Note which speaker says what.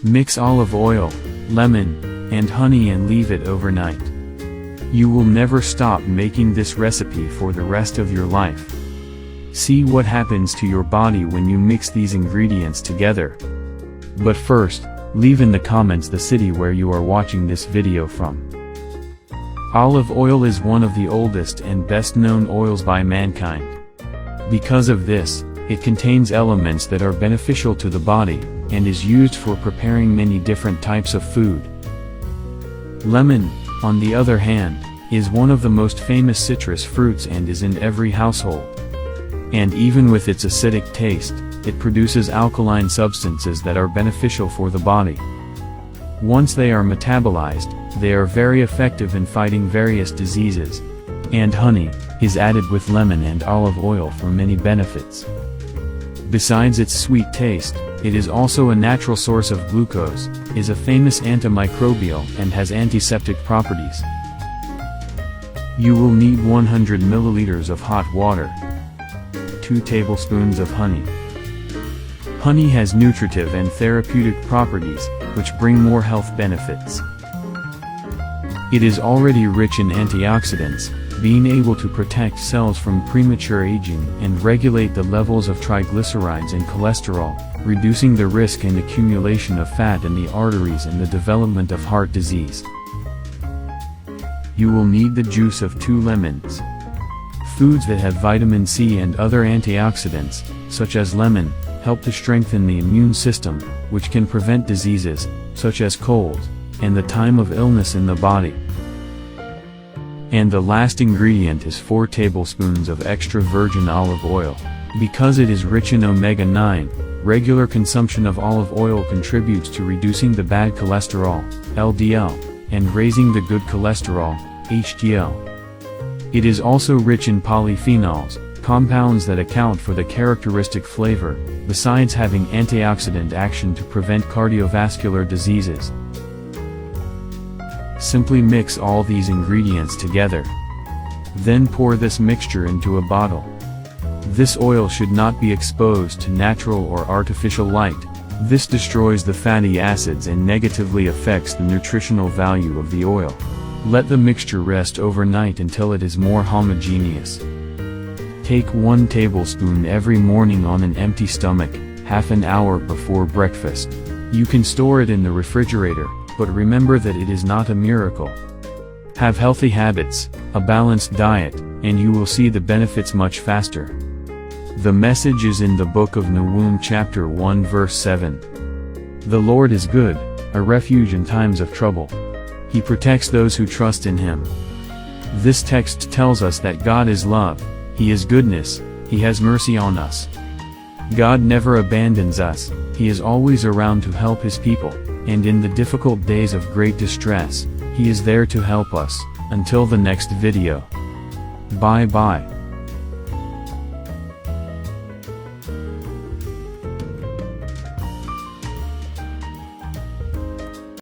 Speaker 1: Mix olive oil, lemon, and honey and leave it overnight. You will never stop making this recipe for the rest of your life. See what happens to your body when you mix these ingredients together. But first, leave in the comments the city where you are watching this video from. Olive oil is one of the oldest and best known oils by mankind. Because of this, it contains elements that are beneficial to the body, and is used for preparing many different types of food. Lemon, on the other hand, is one of the most famous citrus fruits and is in every household. And even with its acidic taste, it produces alkaline substances that are beneficial for the body. Once they are metabolized, they are very effective in fighting various diseases. And honey is added with lemon and olive oil for many benefits. Besides its sweet taste, it is also a natural source of glucose, is a famous antimicrobial and has antiseptic properties. You will need 100 milliliters of hot water, 2 tablespoons of honey. Honey has nutritive and therapeutic properties, which bring more health benefits. It is already rich in antioxidants, being able to protect cells from premature aging and regulate the levels of triglycerides and cholesterol, reducing the risk and accumulation of fat in the arteries and the development of heart disease. You will need the juice of 2 lemons. Foods that have vitamin C and other antioxidants, such as lemon, help to strengthen the immune system, which can prevent diseases, such as colds, and the time of illness in the body. And the last ingredient is 4 tablespoons of extra virgin olive oil. Because it is rich in omega-9, regular consumption of olive oil contributes to reducing the bad cholesterol, LDL, and raising the good cholesterol, HDL. It is also rich in polyphenols, compounds that account for the characteristic flavor, besides having antioxidant action to prevent cardiovascular diseases. Simply mix all these ingredients together. Then pour this mixture into a bottle. This oil should not be exposed to natural or artificial light. This destroys the fatty acids and negatively affects the nutritional value of the oil. Let the mixture rest overnight until it is more homogeneous. Take 1 tablespoon every morning on an empty stomach, half an hour before breakfast. You can store it in the refrigerator, but remember that it is not a miracle. Have healthy habits, a balanced diet, and you will see the benefits much faster. The message is in the book of Nahum chapter 1 verse 7. The Lord is good, a refuge in times of trouble. He protects those who trust in Him. This text tells us that God is love, He is goodness, He has mercy on us. God never abandons us, He is always around to help His people, and in the difficult days of great distress, He is there to help us. Until the next video. Bye bye.